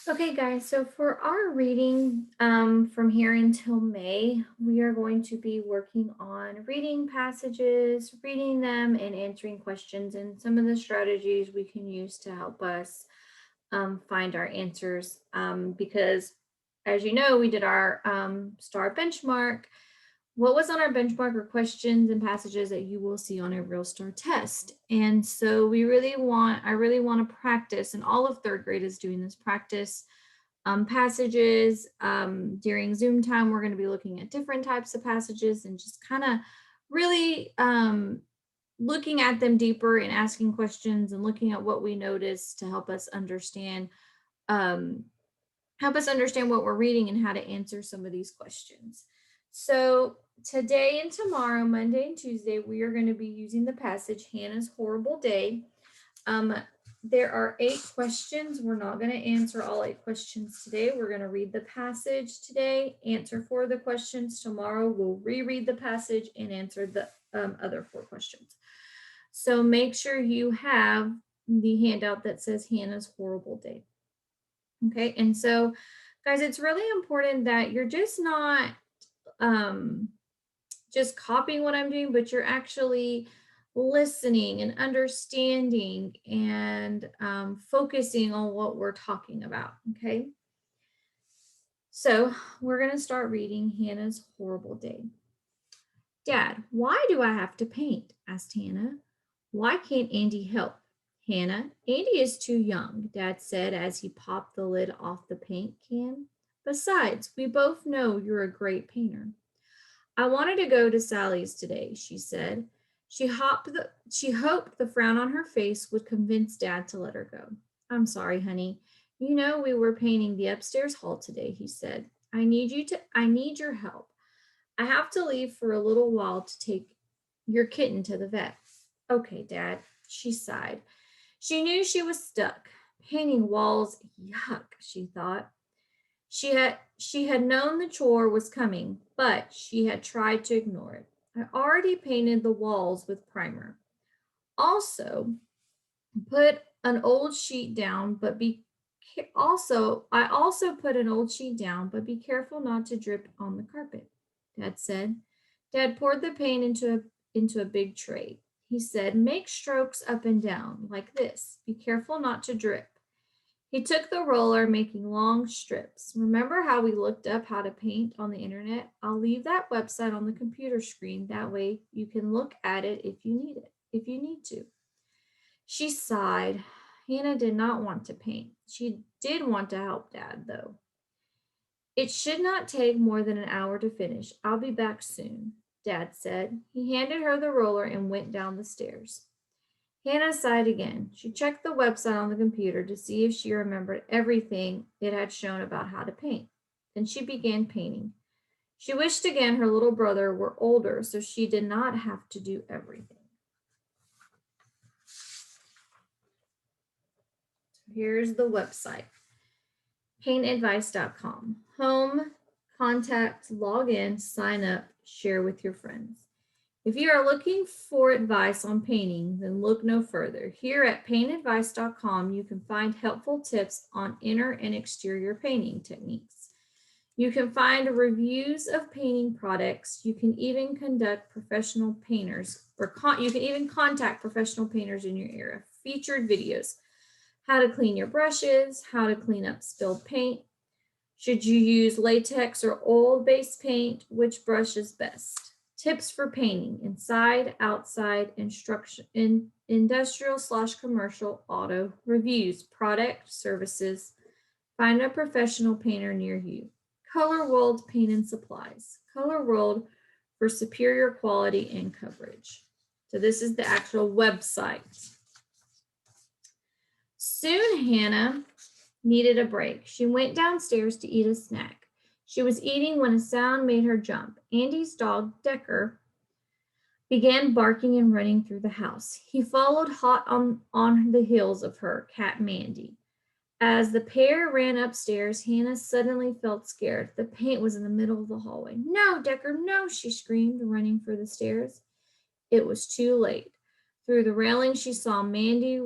Okay, guys, so for our reading from here until May, we are going to be working on reading passages, reading them, and answering questions, and some of the strategies we can use to help us find our answers. Because, as you know, we did our STAR benchmark. What was on our benchmark are questions and passages that you will see on a real STAR test. And so I really want to practice, and all of third grade is doing this practice passages. During Zoom time, we're going to be looking at different types of passages and just kind of really looking at them deeper and asking questions and looking at what we notice to um, help us understand what we're reading and how to answer some of these questions. So today and tomorrow, Monday and Tuesday, we are going to be using the passage Hannah's Horrible Day. Um, there are 8 questions. We're not going to answer all 8 questions today. We're going to read the passage today, answer 4 of the questions. Tomorrow, we'll reread the passage and answer the other 4 questions. So make sure you have the handout that says Hannah's Horrible Day. Okay, and so guys, it's really important that you're just not just copying what I'm doing, but you're actually listening and understanding and focusing on what we're talking about. Okay, so we're going to start reading Hannah's Horrible Day. Dad, why do I have to paint? Asked Hannah. Why can't Andy help? Hannah, Andy is too young, Dad said as he popped the lid off the paint can. Besides, we both know you're a great painter. I wanted to go to Sally's today, she said. She hoped the frown on her face would convince Dad to let her go. I'm sorry, honey. You know we were painting the upstairs hall today, he said. I need your help. I have to leave for a little while to take your kitten to the vet. Okay, Dad, she sighed. She knew she was stuck. Painting walls, yuck, she thought. She had known the chore was coming, but she had tried to ignore it. I already painted the walls with primer. Also, put an old sheet down, but be I also put an old sheet down, but be careful not to drip on the carpet, Dad said. Dad poured the paint into a big tray. He said, make strokes up and down, like this. Be careful not to drip. He took the roller, making long strips. Remember how we looked up how to paint on the internet? I'll leave that website on the computer screen. That way you can look at if you need to. She sighed. Hannah did not want to paint. She did want to help Dad, though. It should not take more than an hour to finish. I'll be back soon, Dad said. He handed her the roller and went down the stairs. Hannah sighed again. She checked the website on the computer to see if she remembered everything it had shown about how to paint. Then she began painting. She wished again her little brother were older so she did not have to do everything. Here's the website, paintadvice.com. Home, contact, log in, sign up, share with your friends. If you are looking for advice on painting, then look no further. Here at paintadvice.com, you can find helpful tips on inner and exterior painting techniques. You can find reviews of painting products. You can even contact professional painters in your area. Featured videos, how to clean your brushes, how to clean up spilled paint. Should you use latex or oil-based paint? Which brush is best? Tips for painting inside, outside, industrial/commercial, auto, reviews, product, services. Find a professional painter near you. Color World Paint and Supplies. Color World for superior quality and coverage. So this is the actual website. Soon Hannah needed a break. She went downstairs to eat a snack. She was eating when a sound made her jump. Andy's dog, Decker, began barking and running through the house. He followed hot on the heels of her cat, Mandy. As the pair ran upstairs, Hannah suddenly felt scared. The paint was in the middle of the hallway. No, Decker, no, she screamed, running for the stairs. It was too late. Through the railing, she saw Mandy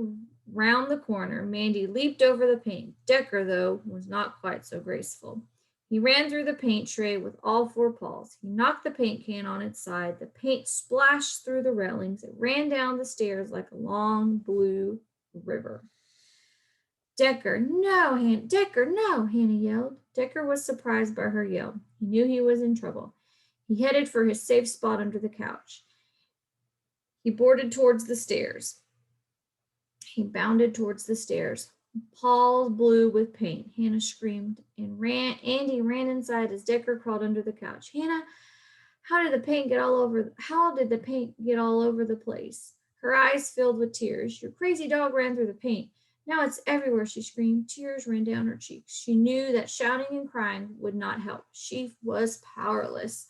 round the corner. Mandy leaped over the paint. Decker, though, was not quite so graceful. He ran through the paint tray with all four paws. He knocked the paint can on its side. The paint splashed through the railings. It ran down the stairs like a long blue river. Decker, no, Decker, no, Hannah yelled. Decker was surprised by her yell. He knew he was in trouble. He headed for his safe spot under the couch. He boarded towards the stairs. He bounded towards the stairs. Paws blue with paint. Hannah screamed and ran. Andy ran inside as Decker crawled under the couch. Hannah, how did the paint get all over the place? Her eyes filled with tears. Your crazy dog ran through the paint. Now it's everywhere, she screamed. Tears ran down her cheeks. She knew that shouting and crying would not help. She was powerless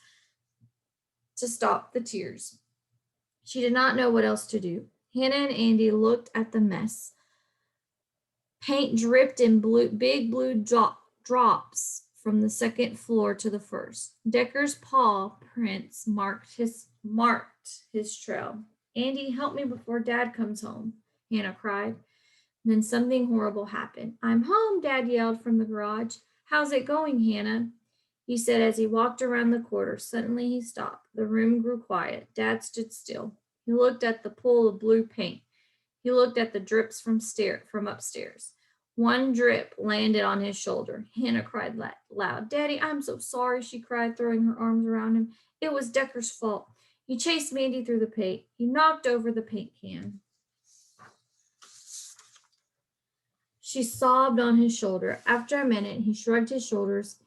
to stop the tears. She did not know what else to do. Hannah and Andy looked at the mess. Paint dripped in big blue drops from the second floor to the first. Decker's paw prints marked his trail. Andy, help me before Dad comes home, Hannah cried. Then something horrible happened. I'm home, Dad yelled from the garage. How's it going, Hannah? He said as he walked around the corner. Suddenly he stopped. The room grew quiet. Dad stood still. He looked at the pool of blue paint. He looked at the drips from upstairs. One drip landed on his shoulder. Hannah cried loud. Daddy, I'm so sorry, she cried, throwing her arms around him. It was Decker's fault. He chased Mandy through the paint. He knocked over the paint can. She sobbed on his shoulder. After a minute, he shrugged his shoulders.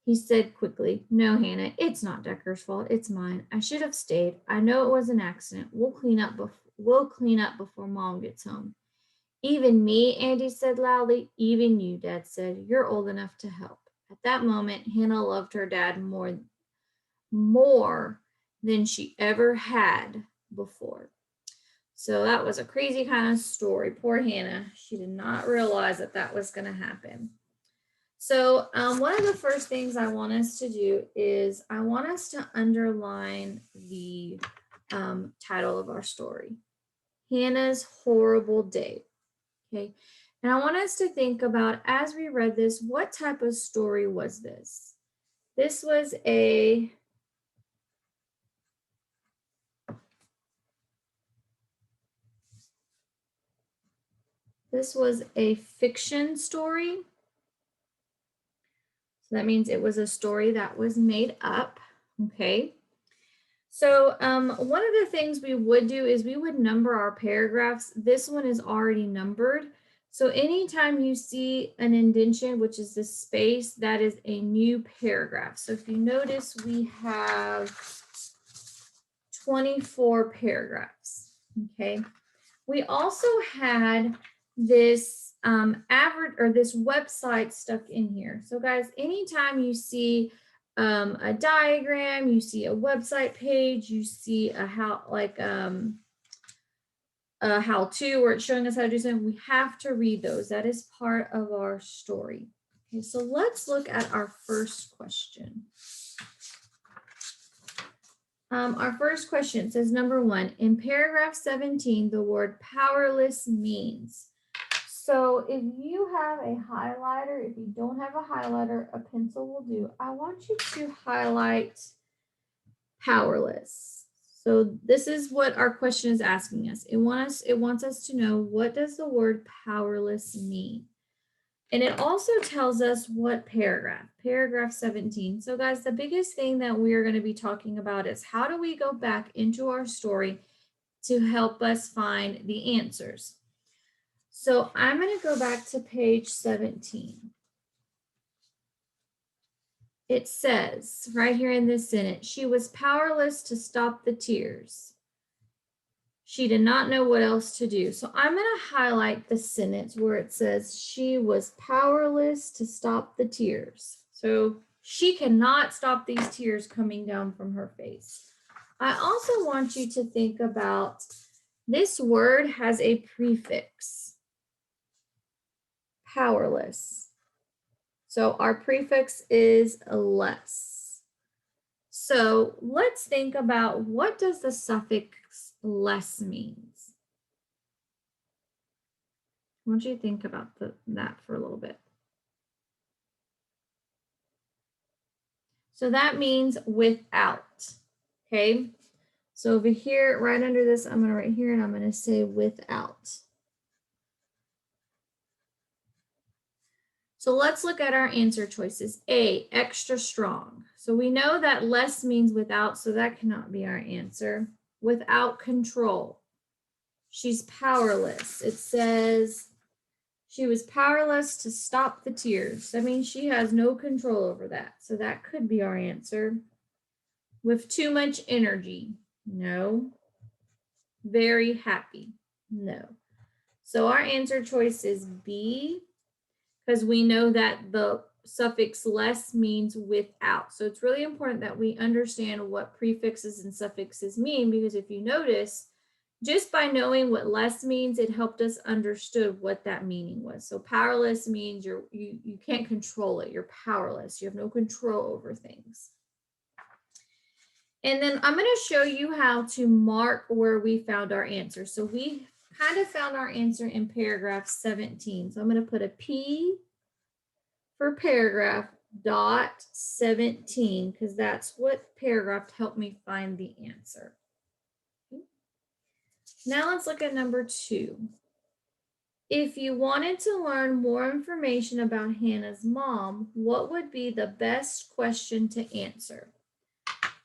He said quickly, No, Hannah, it's not Decker's fault. It's mine. I should have stayed. I know it was an accident. We'll clean up before Mom gets home. Even me, Andy said loudly. Even you, Dad said. You're old enough to help. At that moment, Hannah loved her dad more than she ever had before. So that was a crazy kind of story. Poor Hannah. She did not realize that was going to happen. So one of the first things I want us to do is I want us to underline the title of our story, Hannah's Horrible Day. Okay, and I want us to think about, as we read this, what type of story was this? This was a fiction story. So that means it was a story that was made up, okay? So one of the things we would do is we would number our paragraphs. This one is already numbered. So anytime you see an indentation, which is this space, that is a new paragraph. So if you notice, we have 24 paragraphs, okay? We also had this this website stuck in here. So guys, anytime you see a diagram, you see a website page, you see a how-to where it's showing us how to do something, we have to read those. That is part of our story. Okay, so let's look at our first question. Our first question says, number 1, in paragraph 17, the word powerless means. So if you have a highlighter, if you don't have a highlighter, a pencil will do. I want you to highlight powerless. So this is what our question is asking us. It wants us to know, what does the word powerless mean? And it also tells us what paragraph 17. So guys, the biggest thing that we are going to be talking about is how do we go back into our story to help us find the answers. So I'm going to go back to page 17. It says right here in this sentence, she was powerless to stop the tears. She did not know what else to do. So I'm going to highlight the sentence where it says she was powerless to stop the tears. So she cannot stop these tears coming down from her face. I also want you to think about this word has a prefix, powerless. So our prefix is less. So let's think about, what does the suffix less means? I want you to think about that for a little bit. So that means without, okay? So over here, right under this, I'm gonna write here and I'm gonna say without. So let's look at our answer choices. A, extra strong. So we know that less means without, so that cannot be our answer. Without control. She's powerless. It says she was powerless to stop the tears. That means she has no control over that. So that could be our answer. With too much energy. No. Very happy. No. So our answer choice is B, because we know that the suffix less means without. So it's really important that we understand what prefixes and suffixes mean, because if you notice, just by knowing what less means, it helped us understood what that meaning was. So powerless means you can't control it. You're powerless. You have no control over things. And then I'm going to show you how to mark where we found our answer. So we kind of found our answer in paragraph 17. So I'm going to put a P for paragraph dot 17, because that's what paragraph helped me find the answer. Okay. Now let's look at number 2. If you wanted to learn more information about Hannah's mom, what would be the best question to answer?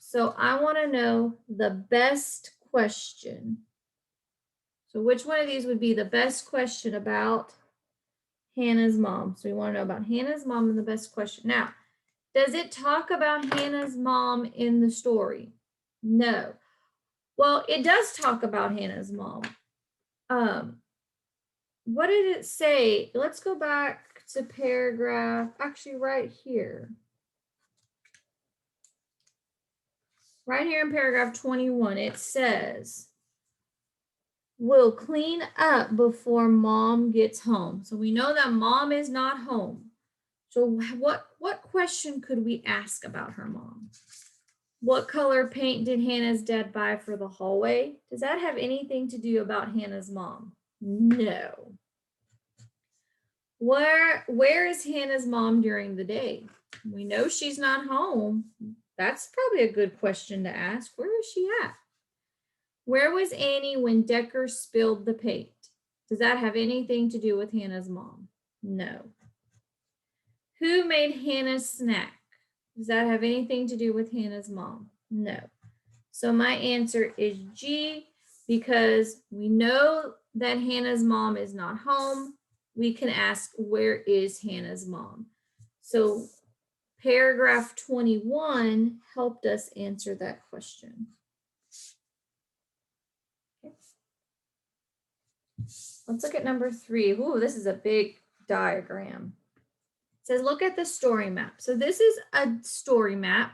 So I want to know the best question. So which one of these would be the best question about Hannah's mom? So we want to know about Hannah's mom and the best question. Now, does it talk about Hannah's mom in the story? No. Well, it does talk about Hannah's mom. What did it say? Let's go back to paragraph, actually right here. Right here in paragraph 21, it says, we'll clean up before mom gets home. So we know that mom is not home. So what question could we ask about her mom? What color paint did Hannah's dad buy for the hallway? Does that have anything to do about Hannah's mom? No. Where is Hannah's mom during the day? We know she's not home. That's probably a good question to ask. Where is she at? Where was Annie when Decker spilled the paint? Does that have anything to do with Hannah's mom? No. Who made Hannah's snack? Does that have anything to do with Hannah's mom? No. So my answer is G, because we know that Hannah's mom is not home. We can ask, where is Hannah's mom? So paragraph 21 helped us answer that question. Okay. Let's look at number 3. Ooh, this is a big diagram. It says, look at the story map. So this is a story map.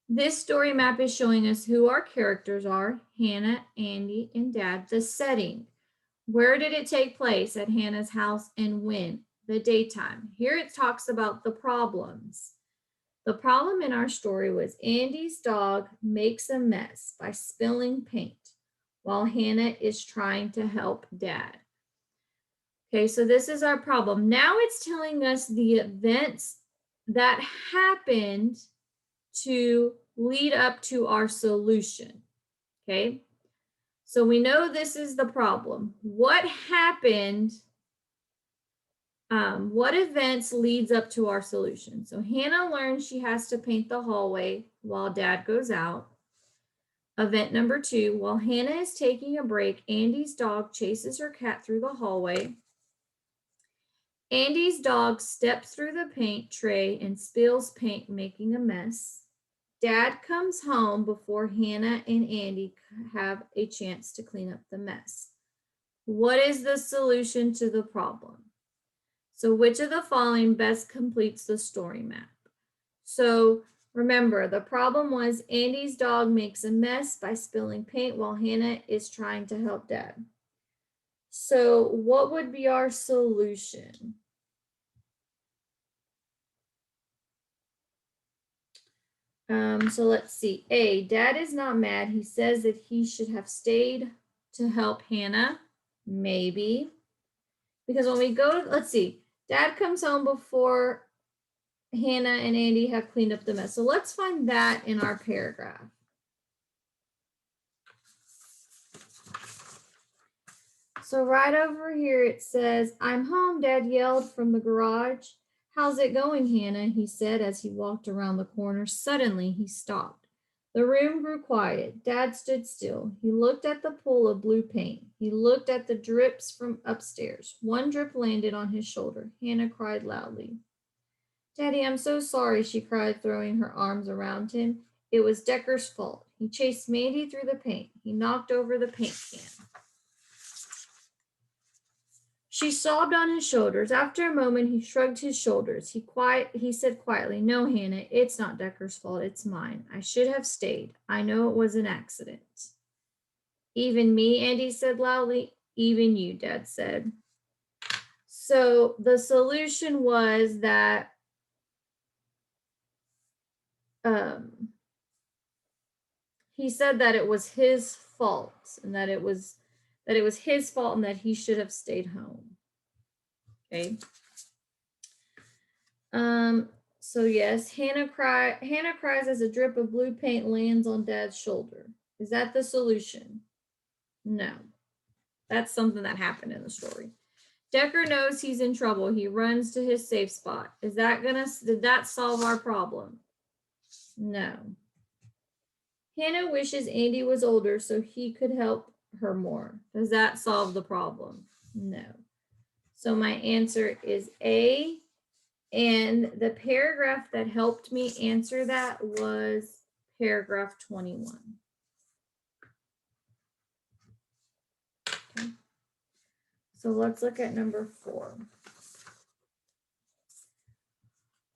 This story map is showing us who our characters are, Hannah, Andy, and Dad. The setting. Where did it take place? At Hannah's house, and when? The daytime. Here it talks about the problems. The problem in our story was Andy's dog makes a mess by spilling paint while Hannah is trying to help Dad. Okay, so this is our problem. Now it's telling us the events that happened to lead up to our solution. Okay, so we know this is the problem. What happened? What events leads up to our solution? So Hannah learns she has to paint the hallway while Dad goes out. Event number 2, while Hannah is taking a break, Andy's dog chases her cat through the hallway. Andy's dog steps through the paint tray and spills paint, making a mess. Dad comes home before Hannah and Andy have a chance to clean up the mess. What is the solution to the problem? So which of the following best completes the story map? So remember, the problem was Andy's dog makes a mess by spilling paint while Hannah is trying to help Dad. So what would be our solution? So let's see. A, Dad is not mad. He says that he should have stayed to help Hannah. Maybe. Because when we go, let's see, Dad comes home before Hannah and Andy have cleaned up the mess. So let's find that in our paragraph. So right over here it says, I'm home, Dad yelled from the garage. How's it going, Hannah? He said as he walked around the corner. Suddenly he stopped. The room grew quiet. Dad stood still. He looked at the pool of blue paint. He looked at the drips from upstairs. One drip landed on his shoulder. Hannah cried loudly. Daddy, I'm so sorry, she cried, throwing her arms around him. It was Decker's fault. He chased Mandy through the paint. He knocked over the paint can. She sobbed on his shoulders. After a moment, he shrugged his shoulders. He said quietly, No, Hannah, it's not Decker's fault. It's mine. I should have stayed. I know it was an accident. Even me, Andy said loudly. Even you, Dad said. So the solution was that he said that it was his fault and that it was his fault and that he should have stayed home. Okay. So yes, Hannah cries as a drip of blue paint lands on Dad's shoulder. Is that the solution? No. That's something that happened in the story. Decker knows he's in trouble. He runs to his safe spot. Did that solve our problem? No. Hannah wishes Andy was older so he could help her more. Does that solve the problem? No. So my answer is A. And the paragraph that helped me answer that was paragraph 21. Okay. So let's look at number 4.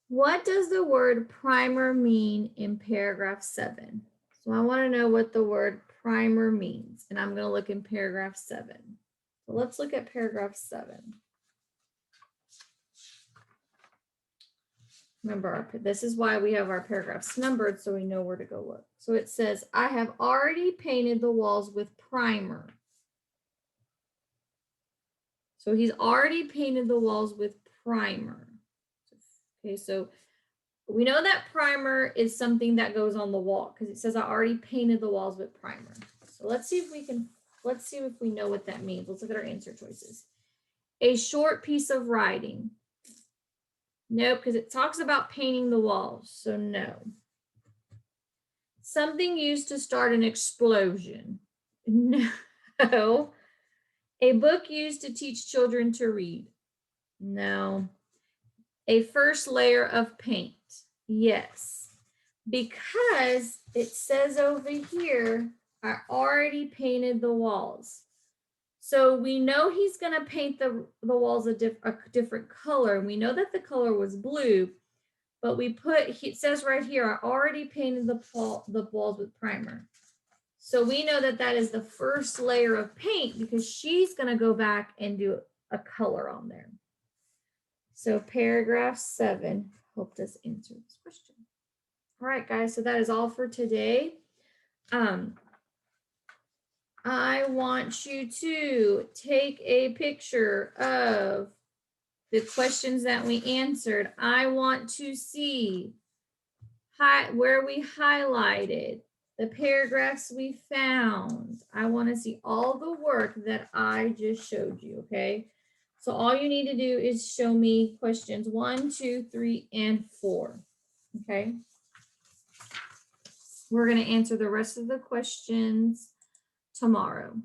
What does the word primer mean in paragraph 7? So I want to know what the word primer means, and I'm going to look in paragraph 7. So let's look at paragraph 7. Remember, this is why we have our paragraphs numbered so we know where to go look. So it says, I have already painted the walls with primer. So he's already painted the walls with primer. Okay, so we know that primer is something that goes on the wall because it says I already painted the walls with primer. So let's see if we know what that means. Let's look at our answer choices. A short piece of writing. Nope, because it talks about painting the walls, so no. Something used to start an explosion. No. A book used to teach children to read. No. A first layer of paint. Yes. Because it says over here, I already painted the walls. So we know he's going to paint the walls a different color. We know that the color was blue, but it says right here, I already painted the walls with primer. So we know that that is the first layer of paint because she's going to go back and do a color on there. So paragraph 7 helped us answer this question. All right, guys, so that is all for today. I want you to take a picture of the questions that we answered. I want to see where we highlighted, the paragraphs we found. I want to see all the work that I just showed you, okay? So all you need to do is show me questions 1, 2, 3, and 4, okay? We're going to answer the rest of the questions tomorrow.